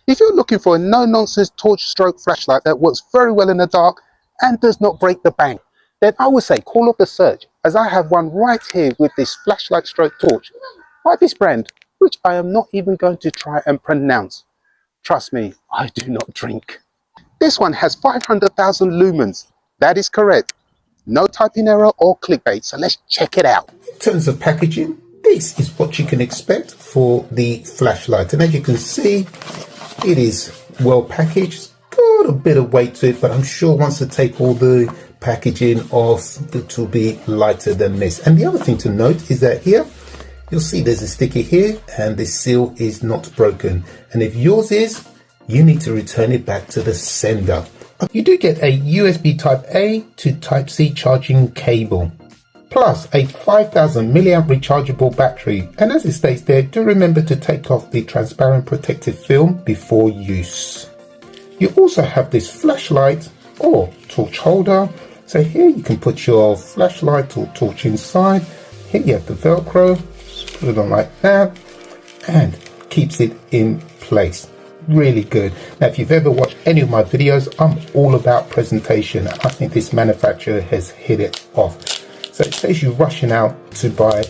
If you're looking for a no-nonsense torch stroke flashlight that works very well in the dark and does not break the bank, then I would say call up the search, as I have one right here with this flashlight stroke torch by this brand, which I am not even going to try and pronounce. Trust me, I do not drink. This one has 500,000 lumens. That is correct. No typing error or clickbait, so let's check it out. In terms of packaging, this is what you can expect for the flashlight, and as you can see, it is well packaged. Got a bit of weight to it, but I'm sure once I take all the packaging off, it will be lighter than this. And the other thing to note is that here you'll see there's a sticker here and the seal is not broken, and if yours is, you need to return it back to the sender. You do get a USB type A to type C charging cable, plus a 5000 milliamp rechargeable battery, and as it states there, do remember to take off the transparent protective film before use. You also have this flashlight or torch holder, so here you can put your flashlight or torch inside. Here you have the Velcro, just put it on like that and keeps it in place. Really good. Now if you've ever watched any of my videos, I'm all about presentation. I think this manufacturer has hit it off. So it saves you rushing out to buy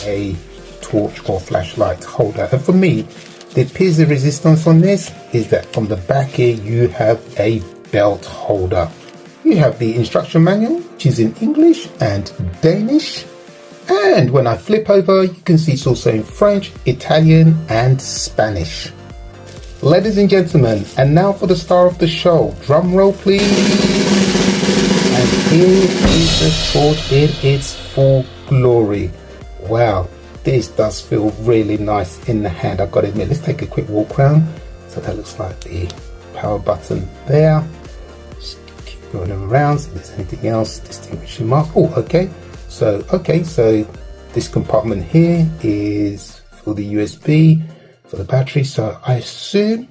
a torch or flashlight holder, and for me the piezo resistance on this is that on the back here you have a belt holder. You have the instruction manual, which is in English and Danish, and when I flip over you can see it's also in French, Italian and Spanish. Ladies and gentlemen, and now for the star of the show, drum roll please. And here is the torch in its full glory. Wow, this does feel really nice in the hand, I've got to admit. Let's take a quick walk around. So that looks like the power button there. Just keep going around, see if there's anything else distinguishing mark. Oh, okay, so this compartment here is for the USB, for the battery. So I assume,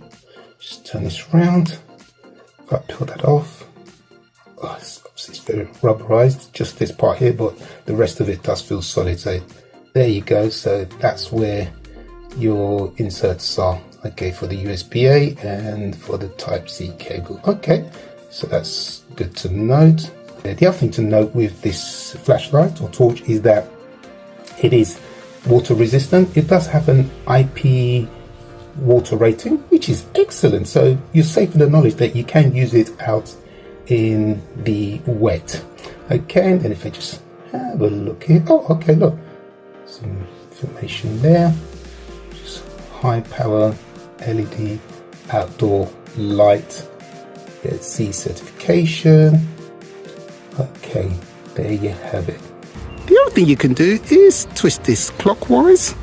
just turn this around, if I peel that off, oh, it's very rubberized, just this part here, but the rest of it does feel solid. So there you go, so that's where your inserts are, okay, for the USB-A and for the Type-C cable. Okay, so that's good to note. The other thing to note with this flashlight or torch is that it is water resistant. It does have an IP water rating, which is excellent, so you're safe in the knowledge that you can use it out in the wet. Okay, and then if I just have a look here, oh okay, look, some information there, just high power LED outdoor light, get C certification. Okay, there you have it. The other thing you can do is twist this clockwise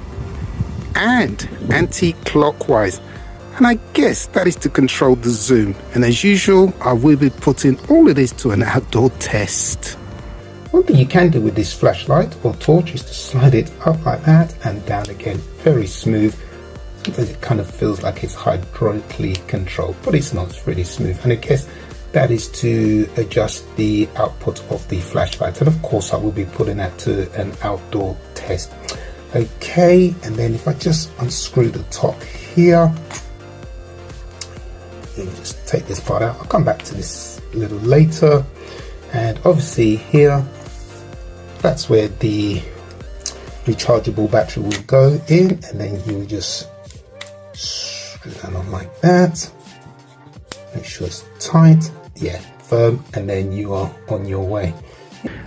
and anti-clockwise, and I guess that is to control the zoom, and as usual I will be putting all of this to an outdoor test. One thing you can do with this flashlight or torch is to slide it up like that and down again, very smooth. Sometimes it kind of feels like it's hydraulically controlled, but it's not, it's really smooth, and I guess that is to adjust the output of the flashlight, and of course I will be putting that to an outdoor test. Okay, and then if I just unscrew the top here, let me just take this part out, I'll come back to this a little later. And obviously here, that's where the rechargeable battery will go in, and then you will just screw that on like that, make sure it's tight, yeah, firm, and then you are on your way.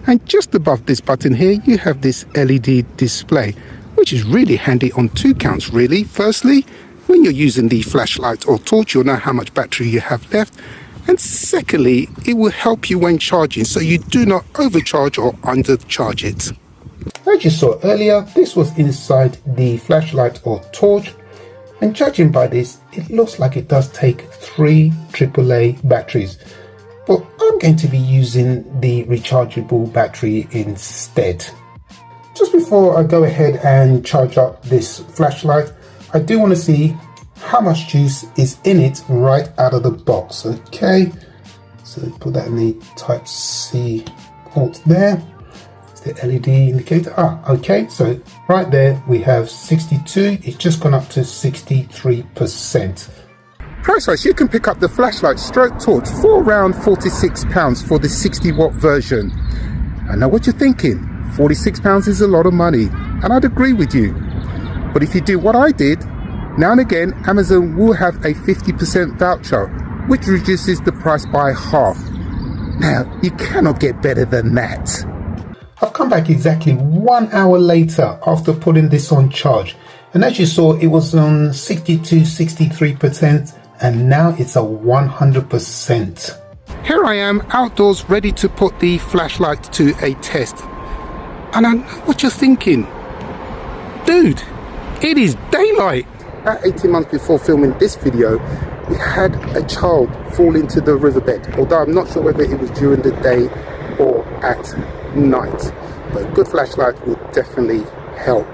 And just above this button here you have this LED display, which is really handy on two counts really. Firstly, when you're using the flashlight or torch, you'll know how much battery you have left, and secondly, it will help you when charging, so you do not overcharge or undercharge it. As you saw earlier, this was inside the flashlight or torch, and judging by this, it looks like it does take 3 AAA batteries, but I'm going to be using the rechargeable battery instead. Just before I go ahead and charge up this flashlight, I do want to see how much juice is in it right out of the box. Okay, so put that in the Type-C port there. It's the LED indicator. Okay, so right there we have 62. It's just gone up to 63%. Price wise, you can pick up the flashlight stroke torch for around £46 for the 60 watt version. I know what you're thinking, £46 is a lot of money, and I'd agree with you. But if you do what I did, now and again Amazon will have a 50% voucher, which reduces the price by half. Now, you cannot get better than that. I've come back exactly 1 hour later after putting this on charge, and as you saw, it was on 63%, and now it's a 100%. Here I am outdoors ready to put the flashlight to a test. And I know what you're thinking. Dude, it is daylight. About 18 months before filming this video, we had a child fall into the riverbed, although I'm not sure whether it was during the day or at night. But a good flashlight would definitely help.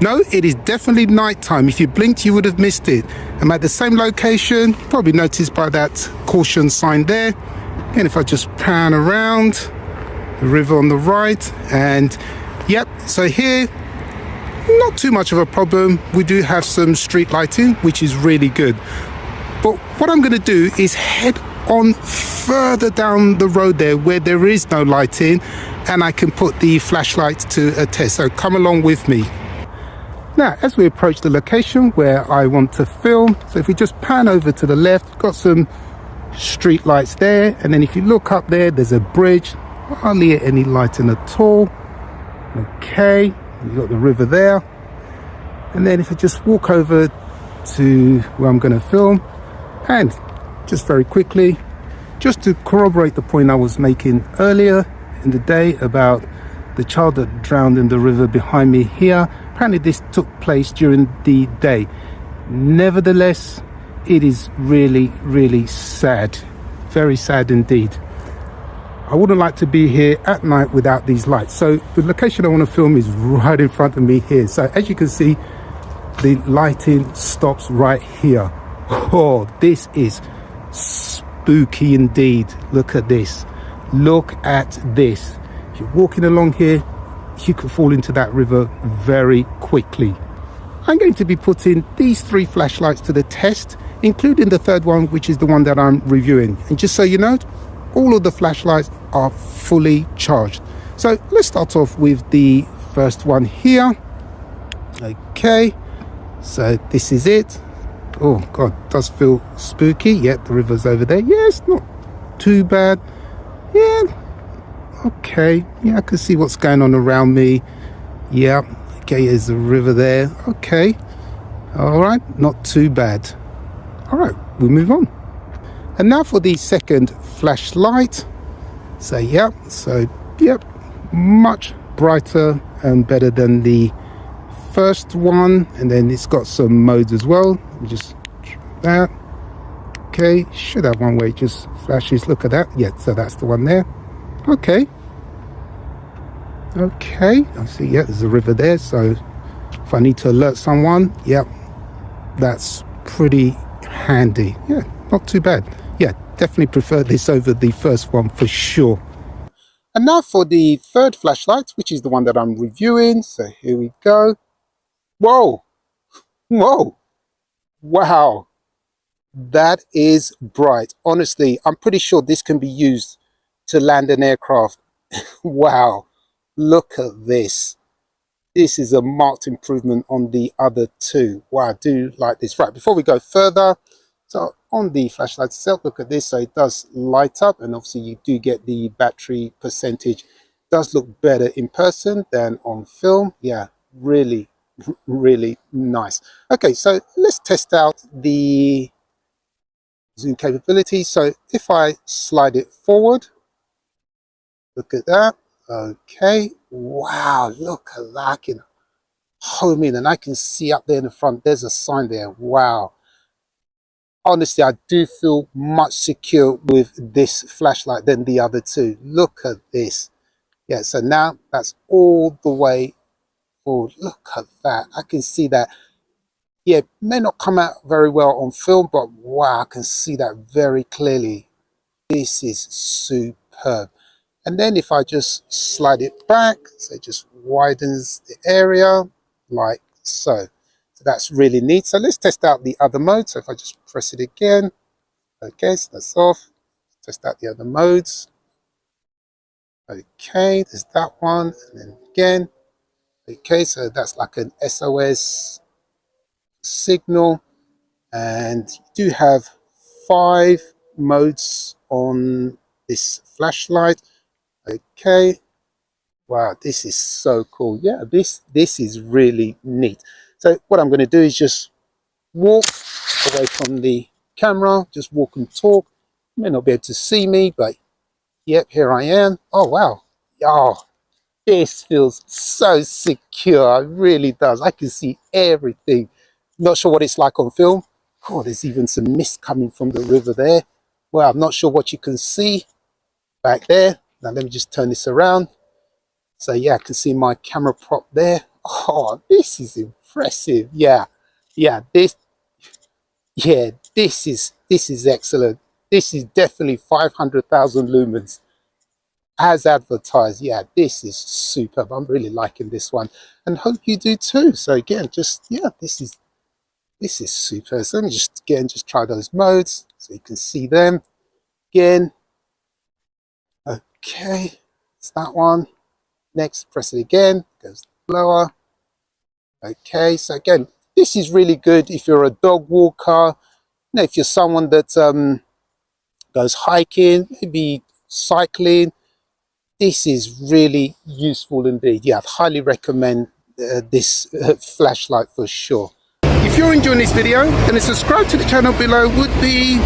No, it is definitely nighttime. If you blinked, you would have missed it. I'm at the same location, probably noticed by that caution sign there. And if I just pan around, the river on the right, and yep, so here, not too much of a problem. We do have some street lighting, which is really good. But what I'm going to do is head on further down the road where there is no lighting, and I can put the flashlight to a test. So come along with me. Now, as we approach the location where I want to film, so if we just pan over to the left, got some street lights there, and then if you look up there's a bridge, hardly any lighting at all. Okay, you've got the river there, and then if I just walk over to where I'm going to film, and just very quickly, just to corroborate the point I was making earlier in the day about the child that drowned in the river behind me here. Apparently this took place during the day. Nevertheless, it is really, really sad. Very sad indeed. I wouldn't like to be here at night without these lights. So the location I want to film is right in front of me here. So as you can see, the lighting stops right here. Oh, this is spooky indeed. Look at this. Look at this. If you're walking along here, you could fall into that river very quickly. I'm going to be putting these 3 flashlights to the test, including the third one, which is the one that I'm reviewing. And just so you know, all of the flashlights are fully charged. So let's start off with the first one here. Okay, so this is it. Oh God, does feel spooky. Yeah, the river's over there. Yeah, it's not too bad. Yeah, okay. Yeah, I can see what's going on around me. Yeah, okay, there's the river there. Okay, all right, not too bad. All right, we'll move on. And now for the second flashlight. So yep, much brighter and better than the first one, and then it's got some modes as well. Just that. Okay, should have one where it just flashes. Look at that. Yeah, so that's the one there. Okay, I see. Yeah, there's a river there, so if I need to alert someone, yep, that's pretty handy. Yeah, not too bad. Yeah, definitely prefer this over the first one for sure. And now for the third flashlight, which is the one that I'm reviewing. So here we go. Whoa, wow, that is bright. Honestly, I'm pretty sure this can be used to land an aircraft. Wow, look at this. This is a marked improvement on the other 2. Wow, I do like this. Right, before we go further, so on the flashlight itself, look at this. So it does light up, and obviously you do get the battery percentage. It does look better in person than on film. Yeah, really nice. Okay, so let's test out the zoom capability. So if I slide it forward, look at that. Okay, wow, look at that. I can home in and I can see up there in the front, there's a sign there. Wow, honestly, I do feel much secure with this flashlight than the other 2. Look at this. Yeah, so now that's all the way forward. Look at that. I can see that. Yeah, it may not come out very well on film, but wow, I can see that very clearly. This is superb. And then if I just slide it back, so it just widens the area like so. So that's really neat. So let's test out the other mode. So if I just press it again, okay, so that's off. Test out the other modes. Okay, there's that one, and then again. Okay, so that's like an SOS signal, and you do have 5 modes on this flashlight. Okay, wow, this is so cool. Yeah, this is really neat. So what I'm going to do is just walk away from the camera, just walk and talk. You may not be able to see me, but yep, here I am. Oh wow, oh, this feels so secure. It really does. I can see everything. Not sure what it's like on film. Oh, there's even some mist coming from the river there. Well, I'm not sure what you can see back there. Now let me just turn this around. So yeah, I can see my camera prop there. Oh, this is impressive. Yeah, this is excellent. This is definitely 500,000 lumens as advertised. Yeah, this is superb. I'm really liking this one, and hope you do too. So again, just yeah, this is super. So let me just again just try those modes so you can see them again. Okay, it's that one. Next, press it again, goes lower. Okay, so again, this is really good if you're a dog walker, you know, if you're someone that goes hiking, maybe cycling. This is really useful indeed. Yeah, I'd highly recommend this flashlight for sure. If you're enjoying this video, then a subscribe to the channel below would be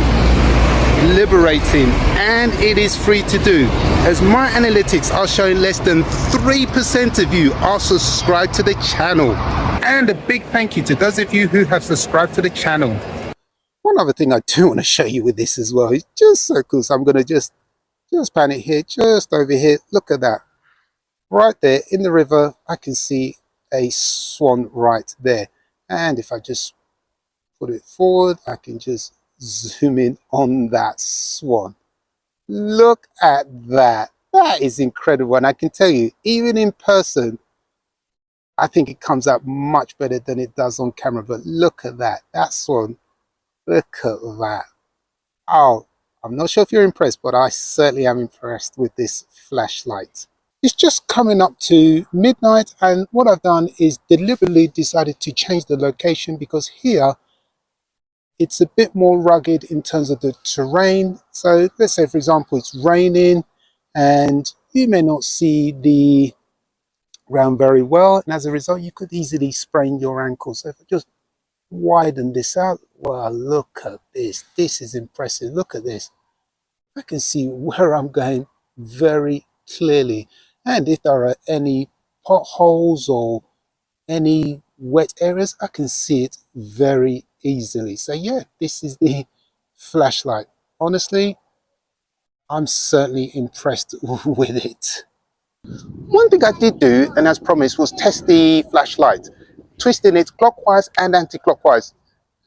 liberating, and it is free to do, as my analytics are showing less than 3% of you are subscribed to the channel. And a big thank you to those of you who have subscribed to the channel. One other thing I do want to show you with this as well is just so cool. So I'm going to just pan it here, just over here. Look at that. Right there in the river, I can see a swan right there. And if I just put it forward, I can just zoom in on that swan. Look at that. That is incredible. And I can tell you, even in person, I think it comes out much better than it does on camera. But look at that. That swan. Look at that. Oh, I'm not sure if you're impressed, but I certainly am impressed with this flashlight. It's just coming up to midnight, and what I've done is deliberately decided to change the location because here it's a bit more rugged in terms of the terrain. So let's say, for example, it's raining and you may not see the ground very well, and as a result you could easily sprain your ankle. So if I just widen this out, well, look at this. This is impressive. Look at this. I can see where I'm going very clearly, and if there are any potholes or any wet areas, I can see it very easily. So yeah, this is the flashlight. Honestly, I'm certainly impressed with it. One thing I did do, and as promised, was test the flashlight, twisting it clockwise and anti-clockwise.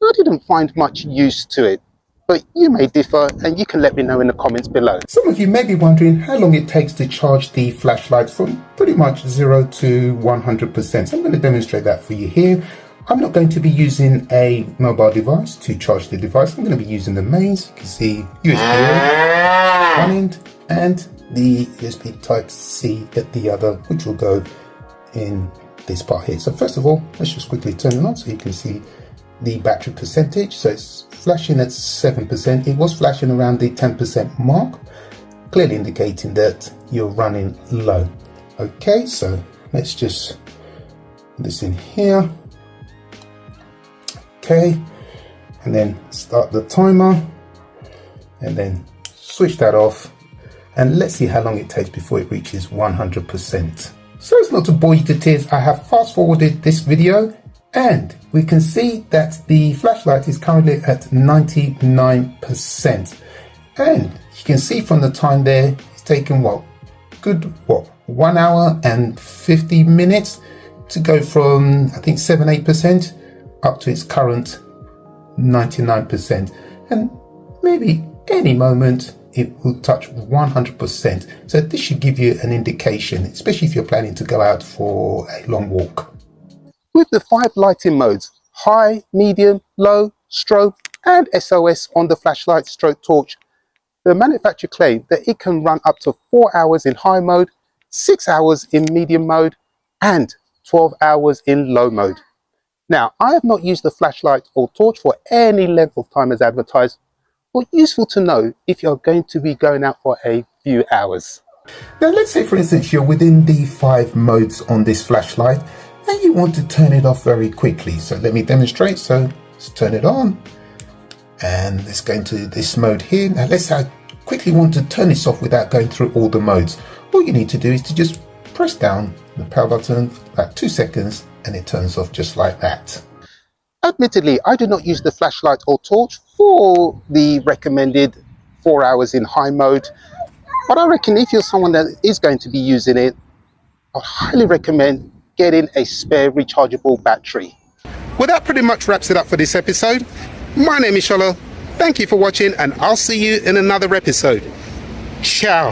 I didn't find much use to it, but you may differ, and you can let me know in the comments below. Some of you may be wondering how long it takes to charge the flashlight from pretty much 0 to 100%. So I'm going to demonstrate that for you here. I'm not going to be using a mobile device to charge the device. I'm going to be using the mains. You can see USB one end and the USB Type-C at the other, which will go in this part here. So first of all, let's just quickly turn it on so you can see the battery percentage. So it's flashing at 7%. It was flashing around the 10% mark, clearly indicating that you're running low. Okay, so let's just put this in here. Okay, and then start the timer and then switch that off, and let's see how long it takes before it reaches 100%. So as not to bore you to tears, I have fast forwarded this video, and we can see that the flashlight is currently at 99%. And you can see from the time there, it's taken 1 hour and 50 minutes to go from, I think, 7-8% up to its current 99%. And maybe any moment it will touch 100%. So this should give you an indication, especially if you're planning to go out for a long walk. With the 5 lighting modes, high, medium, low, strobe and SOS on the flashlight stroke torch. The manufacturer claimed that it can run up to 4 hours in high mode, 6 hours in medium mode and 12 hours in low mode. Now, I have not used the flashlight or torch for any length of time as advertised, but useful to know if you're going to be going out for a few hours. Now let's say for instance you're within the 5 modes on this flashlight and you want to turn it off very quickly. So let me demonstrate. So let's turn it on and let's go into this mode here. Now let's say I quickly want to turn this off without going through all the modes. All you need to do is to just press down the power button for about 2 seconds and it turns off just like that. Admittedly, I do not use the flashlight or torch for the recommended 4 hours in high mode, but I reckon if you're someone that is going to be using it, I highly recommend getting a spare rechargeable battery. Well, that pretty much wraps it up for this episode. My name is Sholo. Thank you for watching and I'll see you in another episode. Ciao.